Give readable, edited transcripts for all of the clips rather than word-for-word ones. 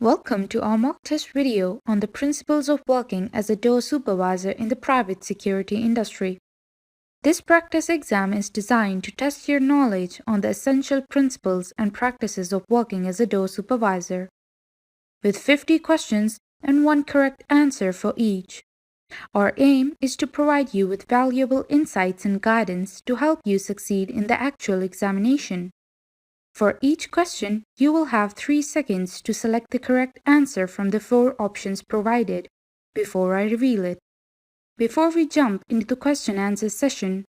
Welcome to our mock test video on the principles of working as a door supervisor in the private security industry. This practice exam is designed to test your knowledge on the essential principles and practices of working as a door supervisor, with 50 questions and one correct answer for each. Our aim is to provide you with valuable insights and guidance to help you succeed in the actual examination. For each question, you will have 3 seconds to select the correct answer from the 4 options provided before I reveal it. Before we jump into the question-answer session,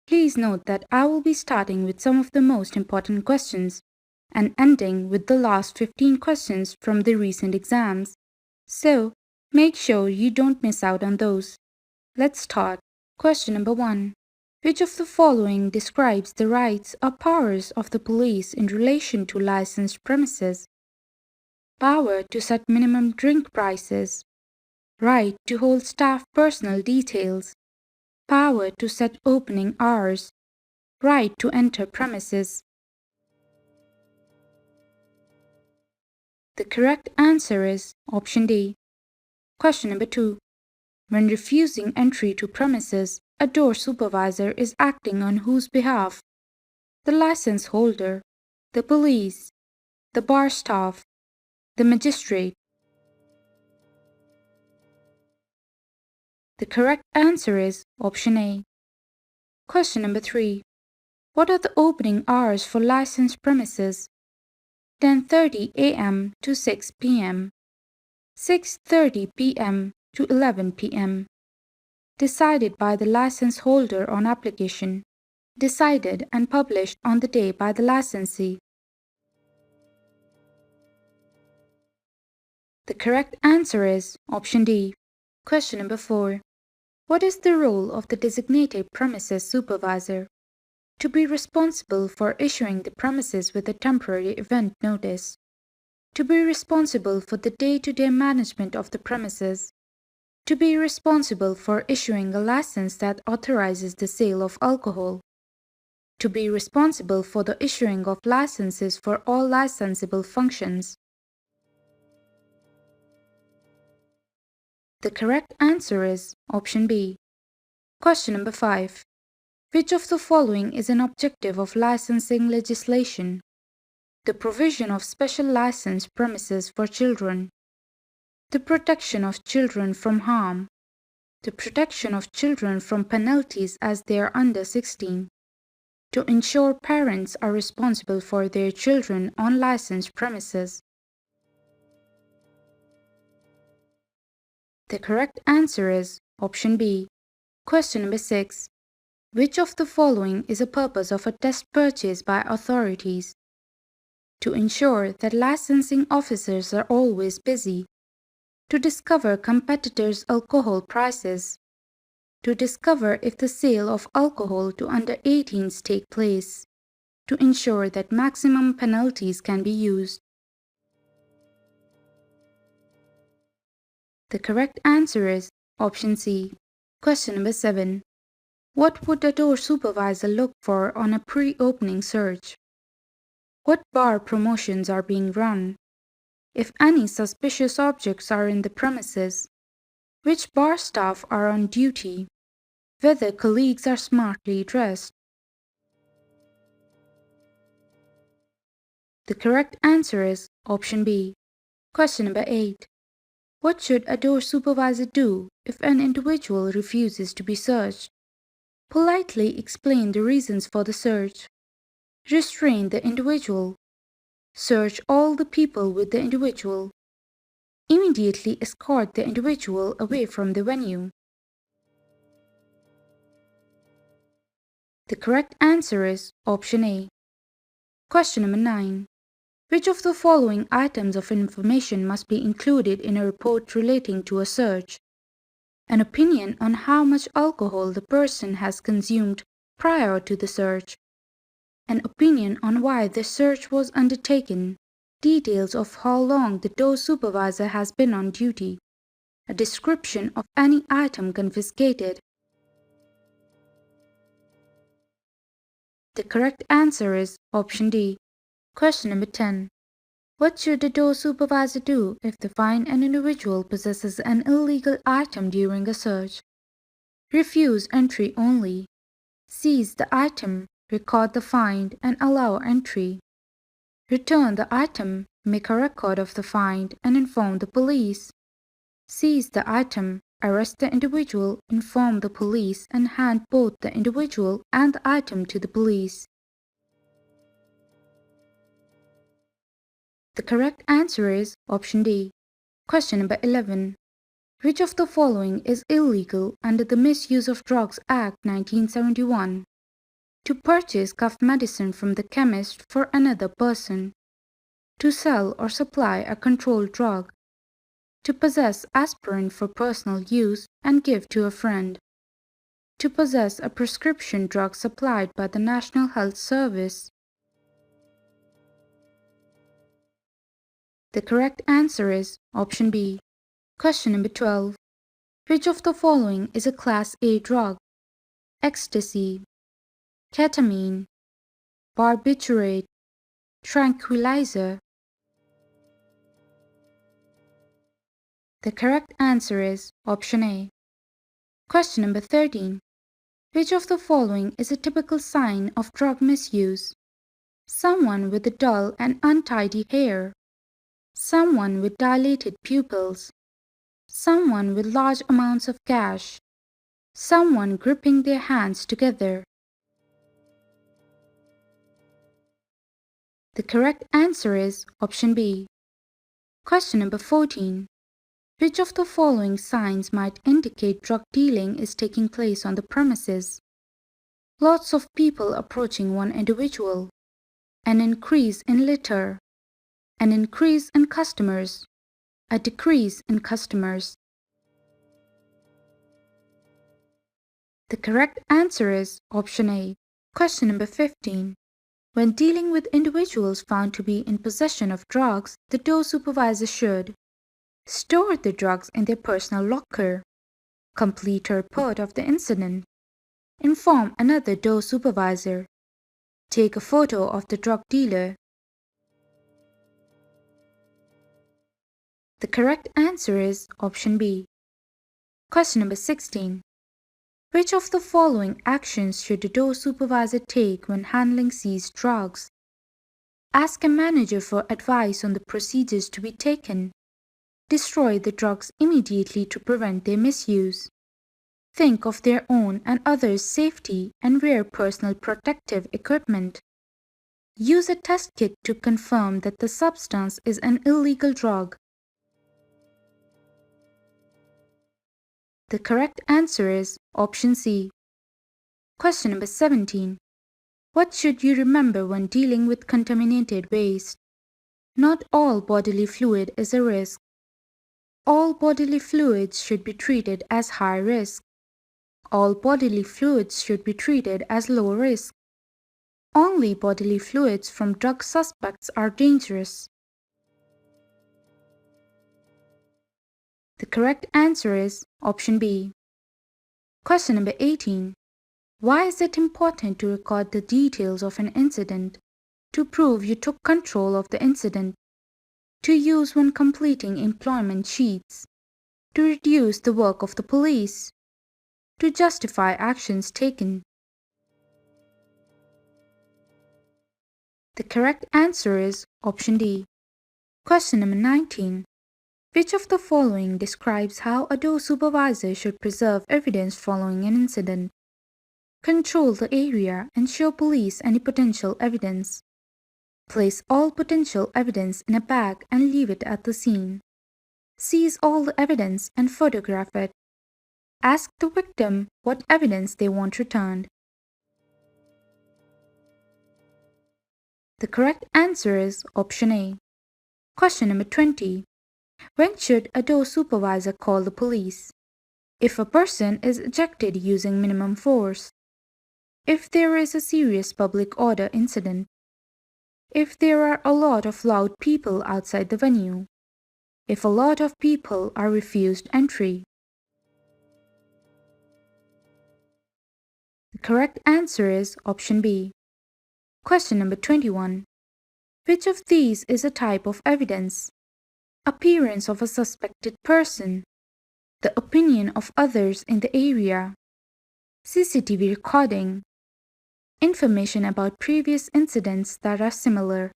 please note that I will be starting with some of the most important questions and ending with the last 15 questions from the recent exams. So, make sure you don't miss out on those. Let's start. Question number 1. Which of the following describes the rights or powers of the police in relation to licensed premises? Power to set minimum drink prices. Right to hold staff personal details. Power to set opening hours. Right to enter premises. The correct answer is option D. Question number 2. When refusing entry to premises, a door supervisor is acting on whose behalf? The license holder, the police, the bar staff, the magistrate. The correct answer is option A. Question number 3. What are the opening hours for licensed premises? 10:30 a.m. to 6 p.m. 6:30 p.m. to 11 p.m. Decided by the license holder on application. Decided and published on the day by the licensee. The correct answer is option D. Question number 4. What is the role of the designated premises supervisor? To be responsible for issuing the premises with a temporary event notice. To be responsible for the day-to-day management of the premises. To be responsible for issuing a license that authorizes the sale of alcohol. To be responsible for the issuing of licenses for all licensable functions. The correct answer is option B. Question number 5. Which of the following is an objective of licensing legislation? The provision of special license premises for children. The protection of children from harm. The protection of children from penalties as they are under 16. To ensure parents are responsible for their children on licensed premises. The correct answer is option B. Question number 6. Which of the following is a purpose of a test purchase by authorities? To ensure that licensing officers are always busy. To discover competitors' alcohol prices. To discover if the sale of alcohol to under 18s take place. To ensure that maximum penalties can be used. The correct answer is option C. Question number 7. What would a door supervisor look for on a pre-opening search? What bar promotions are being run? If any suspicious objects are in the premises? Which bar staff are on duty? Whether colleagues are smartly dressed? The correct answer is option B. Question number 8. What should a door supervisor do if an individual refuses to be searched? Politely explain the reasons for the search. Restrain the individual. Search all the people with the individual. Immediately escort the individual away from the venue. The correct answer is option A. Question number 9. Which of the following items of information must be included in a report relating to a search? An opinion on how much alcohol the person has consumed prior to the search. An opinion on why the search was undertaken. Details of how long the door supervisor has been on duty. A description of any item confiscated. The correct answer is option D. Question number 10. What should a door supervisor do if they find an individual possesses an illegal item during a search? Refuse entry only. Seize the item, record the find, and allow entry. Return the item, make a record of the find, and inform the police. Seize the item, arrest the individual, inform the police, and hand both the individual and the item to the police. The correct answer is option D. Question number 11. Which of the following is illegal under the Misuse of Drugs Act 1971? To purchase cough medicine from the chemist for another person. To sell or supply a controlled drug. To possess aspirin for personal use and give to a friend. To possess a prescription drug supplied by the National Health Service. The correct answer is option B. Question number 12. Which of the following is a Class A drug? Ecstasy, ketamine, barbiturate, tranquilizer. The correct answer is option A. Question number 13. Which of the following is a typical sign of drug misuse? Someone with dull and untidy hair. Someone with dilated pupils. Someone with large amounts of cash. Someone gripping their hands together. The correct answer is option B. Question number 14. Which of the following signs might indicate drug dealing is taking place on the premises? Lots of people approaching one individual. An increase in litter. An increase in customers. A decrease in customers. The correct answer is option A. Question number 15. When dealing with individuals found to be in possession of drugs, the door supervisor should store the drugs in their personal locker, complete a report of the incident, inform another door supervisor, take a photo of the drug dealer. The correct answer is option B. Question number 16. Which of the following actions should the door supervisor take when handling seized drugs? Ask a manager for advice on the procedures to be taken. Destroy the drugs immediately to prevent their misuse. Think of their own and others' safety and wear personal protective equipment. Use a test kit to confirm that the substance is an illegal drug. The correct answer is option C. Question number 17. What should you remember when dealing with contaminated waste? Not all bodily fluid is a risk. All bodily fluids should be treated as high risk. All bodily fluids should be treated as low risk. Only bodily fluids from drug suspects are dangerous. The correct answer is option B. Question number 18. Why is it important to record the details of an incident? To prove you took control of the incident. To use when completing employment sheets. To reduce the work of the police. To justify actions taken. The correct answer is option D. Question number 19. Which of the following describes how a door supervisor should preserve evidence following an incident? Control the area and show police any potential evidence. Place all potential evidence in a bag and leave it at the scene. Seize all the evidence and photograph it. Ask the victim what evidence they want returned. The correct answer is option A. Question number 20. When should a door supervisor call the police? If a person is ejected using minimum force. If there is a serious public order incident. If there are a lot of loud people outside the venue. If a lot of people are refused entry. The correct answer is option B. Question number 21. Which of these is a type of evidence? Appearance of a suspected person, the opinion of others in the area, CCTV recording, information about previous incidents that are similar.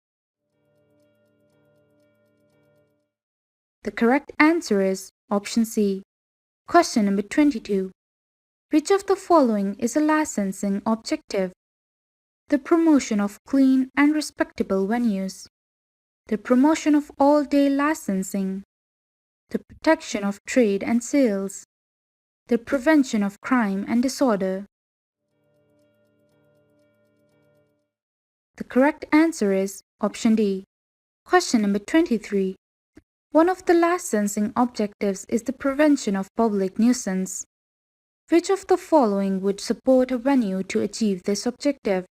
The correct answer is option C. Question number 22. Which of the following is a licensing objective? The promotion of clean and respectable venues, the promotion of all-day licensing, the protection of trade and sales, the prevention of crime and disorder. The correct answer is option D. Question number 23. One of the licensing objectives is the prevention of public nuisance. Which of the following would support a venue to achieve this objective?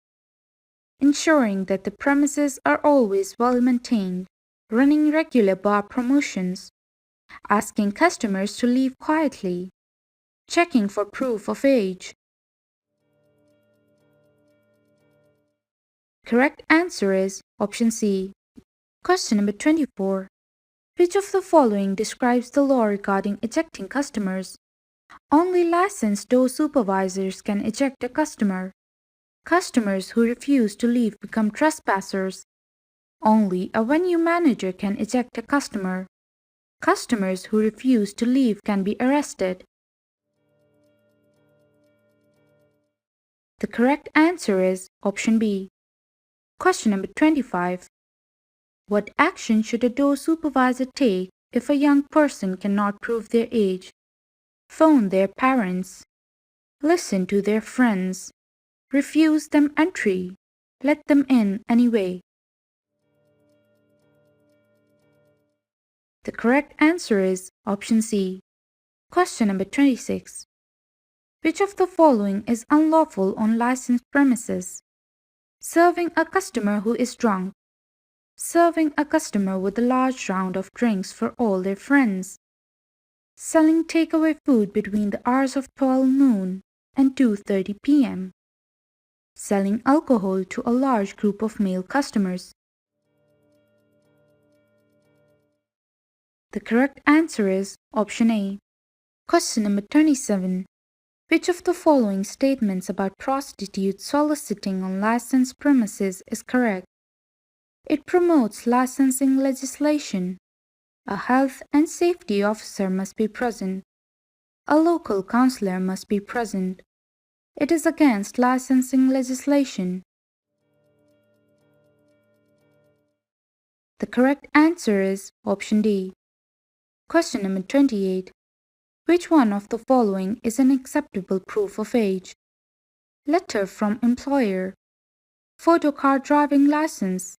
Ensuring that the premises are always well maintained, running regular bar promotions, asking customers to leave quietly, checking for proof of age. Correct answer is option C. Question number 24. Which of the following describes the law regarding ejecting customers? Only licensed door supervisors can eject a customer. Customers who refuse to leave become trespassers. Only a venue manager can eject a customer. Customers who refuse to leave can be arrested. The correct answer is option B. Question number 25. What action should a door supervisor take if a young person cannot prove their age? Phone their parents, listen to their friends, refuse them entry, let them in anyway. The correct answer is option C. Question number 26. Which of the following is unlawful on licensed premises? Serving a customer who is drunk, serving a customer with a large round of drinks for all their friends, selling takeaway food between the hours of 12 noon and 2:30 p.m., selling alcohol to a large group of male customers. The correct answer is option A. Question number 27. Which of the following statements about prostitutes soliciting on licensed premises is correct? It promotes licensing legislation. A health and safety officer must be present. A local counselor must be present. It is against licensing legislation. The correct answer is option D. Question number 28. Which one of the following is an acceptable proof of age? Letter from employer, photo card driving license,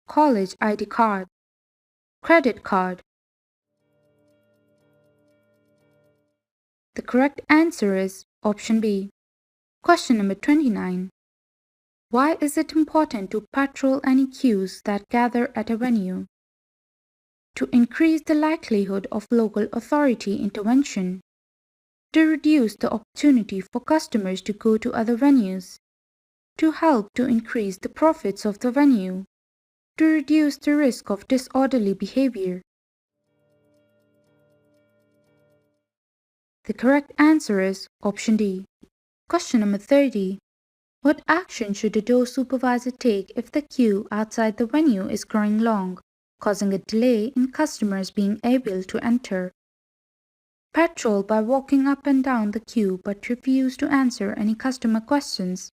college ID card, credit card. The correct answer is option B. Question number 29. Why is it important to patrol any queues that gather at a venue? To increase the likelihood of local authority intervention, to reduce the opportunity for customers to go to other venues, to help to increase the profits of the venue, to reduce the risk of disorderly behavior. The correct answer is option D. Question number 30. What action should a door supervisor take if the queue outside the venue is growing long, causing a delay in customers being able to enter? Patrol by walking up and down the queue but refuse to answer any customer questions.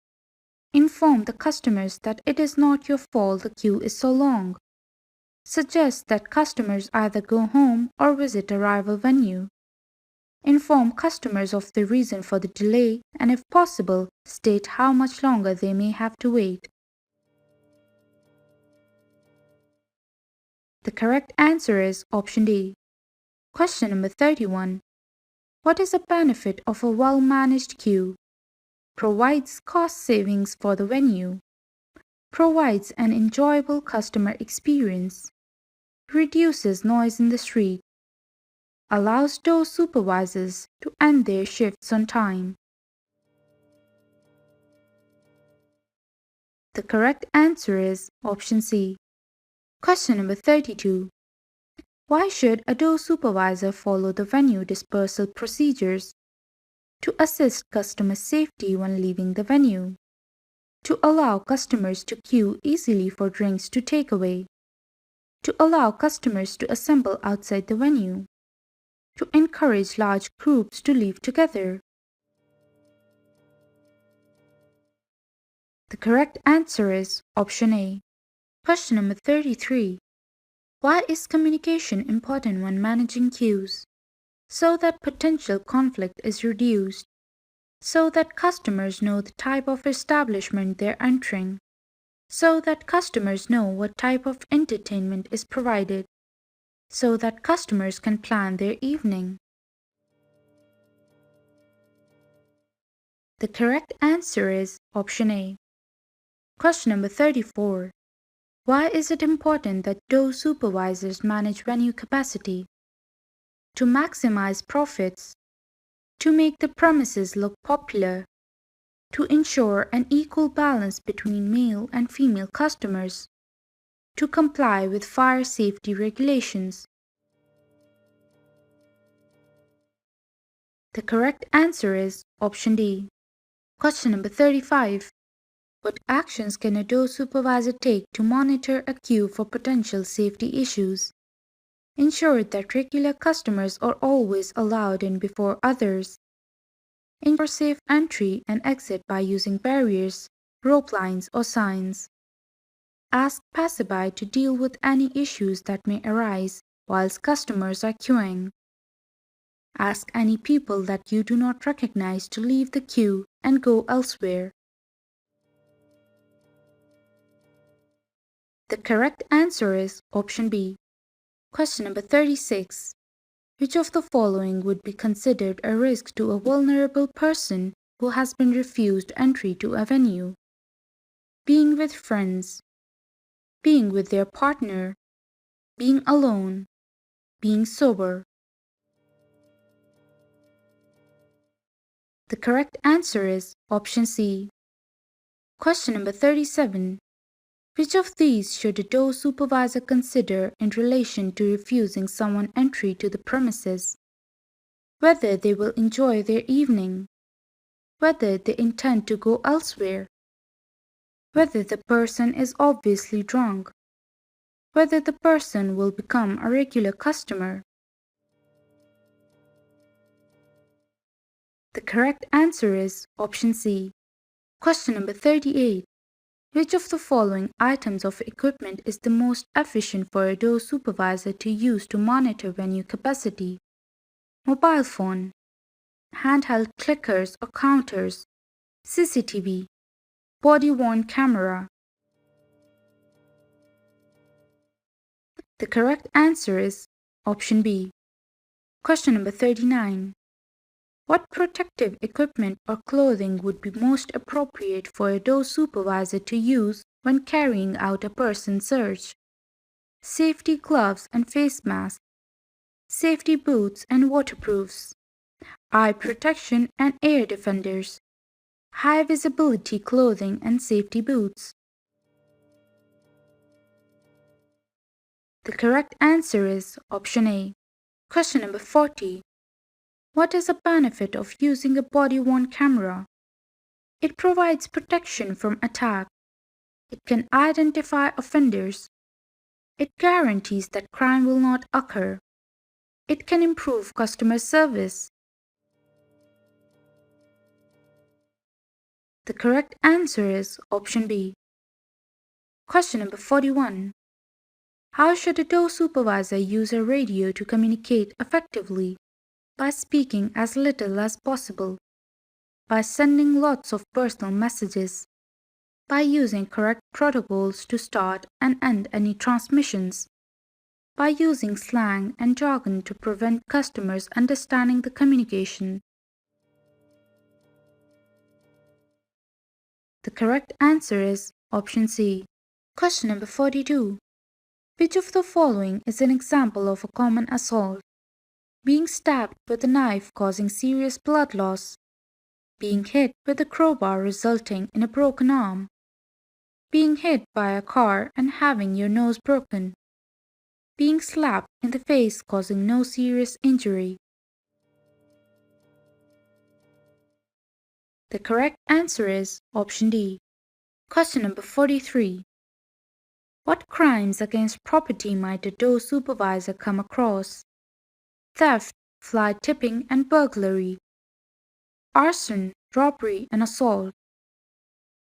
Inform the customers that it is not your fault the queue is so long. Suggest that customers either go home or visit a rival venue. Inform customers of the reason for the delay and, if possible, state how much longer they may have to wait. The correct answer is option D. Question number 31. What is a benefit of a well-managed queue? Provides cost savings for the venue. Provides an enjoyable customer experience. Reduces noise in the street. Allows door supervisors to end their shifts on time. The correct answer is option C. Question number 32. Why should a door supervisor follow the venue dispersal procedures? To assist customer safety when leaving the venue. To allow customers to queue easily for drinks to take away. To allow customers to assemble outside the venue. To encourage large groups to leave together. The correct answer is option A. Question number 33. Why is communication important when managing queues? So that potential conflict is reduced. So that customers know the type of establishment they're entering. So that customers know what type of entertainment is provided. So that customers can plan their evening. The correct answer is option A. Question number 34. Why is it important that door supervisors manage venue capacity? To maximize profits. To make the premises look popular. To ensure an equal balance between male and female customers. To comply with fire safety regulations. The correct answer is option D. Question number 35. What actions can a door supervisor take to monitor a queue for potential safety issues? Ensure that regular customers are always allowed in before others. Ensure safe entry and exit by using barriers, rope lines, or signs. Ask passerby to deal with any issues that may arise whilst customers are queuing. Ask any people that you do not recognize to leave the queue and go elsewhere. The correct answer is option B. Question number 36. Which of the following would be considered a risk to a vulnerable person who has been refused entry to a venue? Being with friends, being with their partner, being alone, being sober. The correct answer is option C. Question number 37. Which of these should a door supervisor consider in relation to refusing someone entry to the premises? Whether they will enjoy their evening, whether they intend to go elsewhere, whether the person is obviously drunk, whether the person will become a regular customer. The correct answer is option C. Question number 38. Which of the following items of equipment is the most efficient for a door supervisor to use to monitor venue capacity? Mobile phone, handheld clickers or counters, CCTV, body-worn camera. The correct answer is option B. Question number 39. What protective equipment or clothing would be most appropriate for a door supervisor to use when carrying out a person search? Safety gloves and face masks, safety boots and waterproofs, eye protection and air defenders, high visibility clothing and safety boots. The correct answer is option A. Question number 40. What is the benefit of using a body-worn camera? It provides protection from attack. It can identify offenders. It guarantees that crime will not occur. It can improve customer service. The correct answer is option B. Question number 41. How should a door supervisor use a radio to communicate effectively? By speaking as little as possible, by sending lots of personal messages, by using correct protocols to start and end any transmissions, by using slang and jargon to prevent customers understanding the communication. The correct answer is option C. Question number 42. Which of the following is an example of a common assault? Being stabbed with a knife causing serious blood loss, being hit with a crowbar resulting in a broken arm, being hit by a car and having your nose broken, being slapped in the face causing no serious injury. The correct answer is option D. Question number 43. What crimes against property might a door supervisor come across? Theft, fly tipping, and burglary. Arson, robbery, and assault.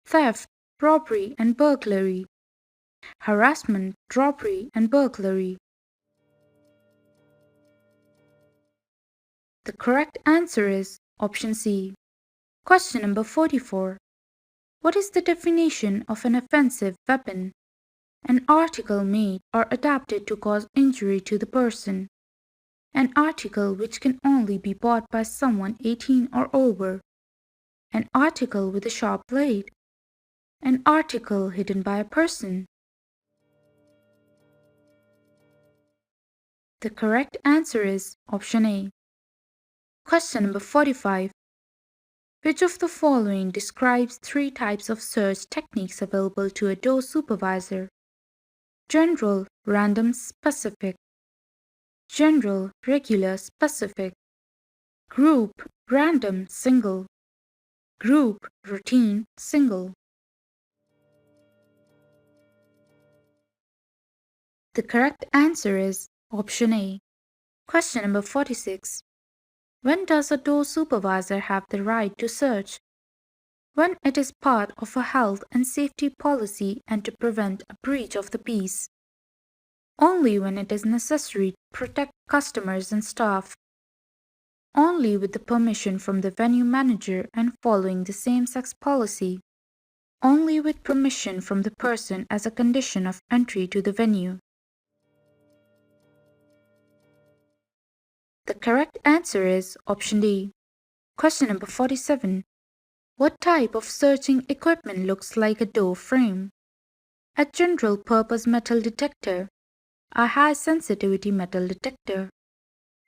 Theft, robbery, and burglary. Harassment, robbery, and burglary. The correct answer is option C. Question number 44. What is the definition of an offensive weapon? An article made or adapted to cause injury to the person. An article which can only be bought by someone 18 or over. An article with a sharp blade. An article hidden by a person. The correct answer is option A. Question number 45. Which of the following describes three types of search techniques available to a door supervisor? General, random, specific. General, regular, specific. Group, random, single. Group, routine, single. The correct answer is option A. Question number 46. When does a door supervisor have the right to search? When it is part of a health and safety policy and to prevent a breach of the peace. Only when it is necessary to protect customers and staff. Only with the permission from the venue manager and following the same-sex policy. Only with permission from the person as a condition of entry to the venue. The correct answer is option D. Question number 47. What type of searching equipment looks like a door frame? A general-purpose metal detector, a high-sensitivity metal detector,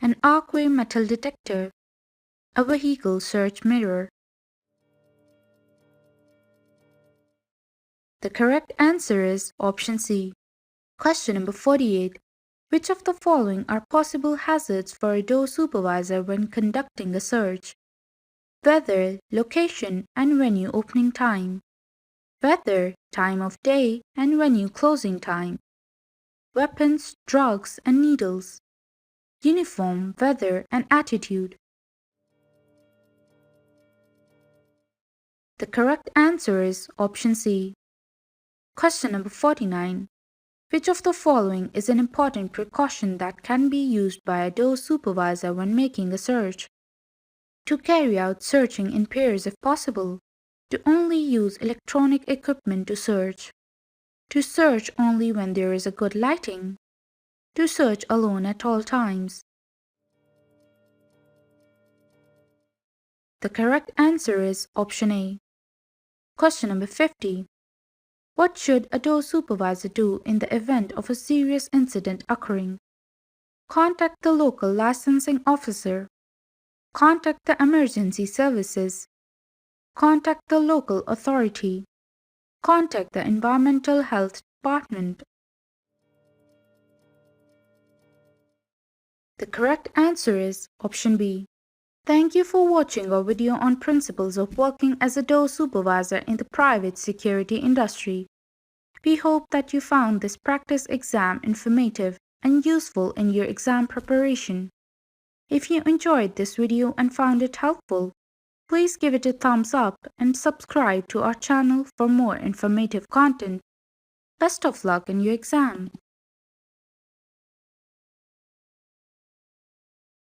an archway metal detector, a vehicle search mirror. The correct answer is option C. Question number 48. Which of the following are possible hazards for a door supervisor when conducting a search? Weather, location, and venue opening time. Weather, time of day, and venue closing time. Weapons, drugs, and needles. Uniform, weather, and attitude. The correct answer is option C. Question number 49. Which of the following is an important precaution that can be used by a door supervisor when making a search? To carry out searching in pairs if possible. To only use electronic equipment to search. To search only when there is a good lighting. To search alone at all times. The correct answer is option A. Question number 50. What should a door supervisor do in the event of a serious incident occurring? Contact the local licensing officer. Contact the emergency services. Contact the local authority. Contact the environmental health department. The correct answer is option B. Thank you for watching our video on principles of working as a door supervisor in the private security industry. We hope that you found this practice exam informative and useful in your exam preparation. If you enjoyed this video and found it helpful, please give it a thumbs up and subscribe to our channel for more informative content. Best of luck in your exam.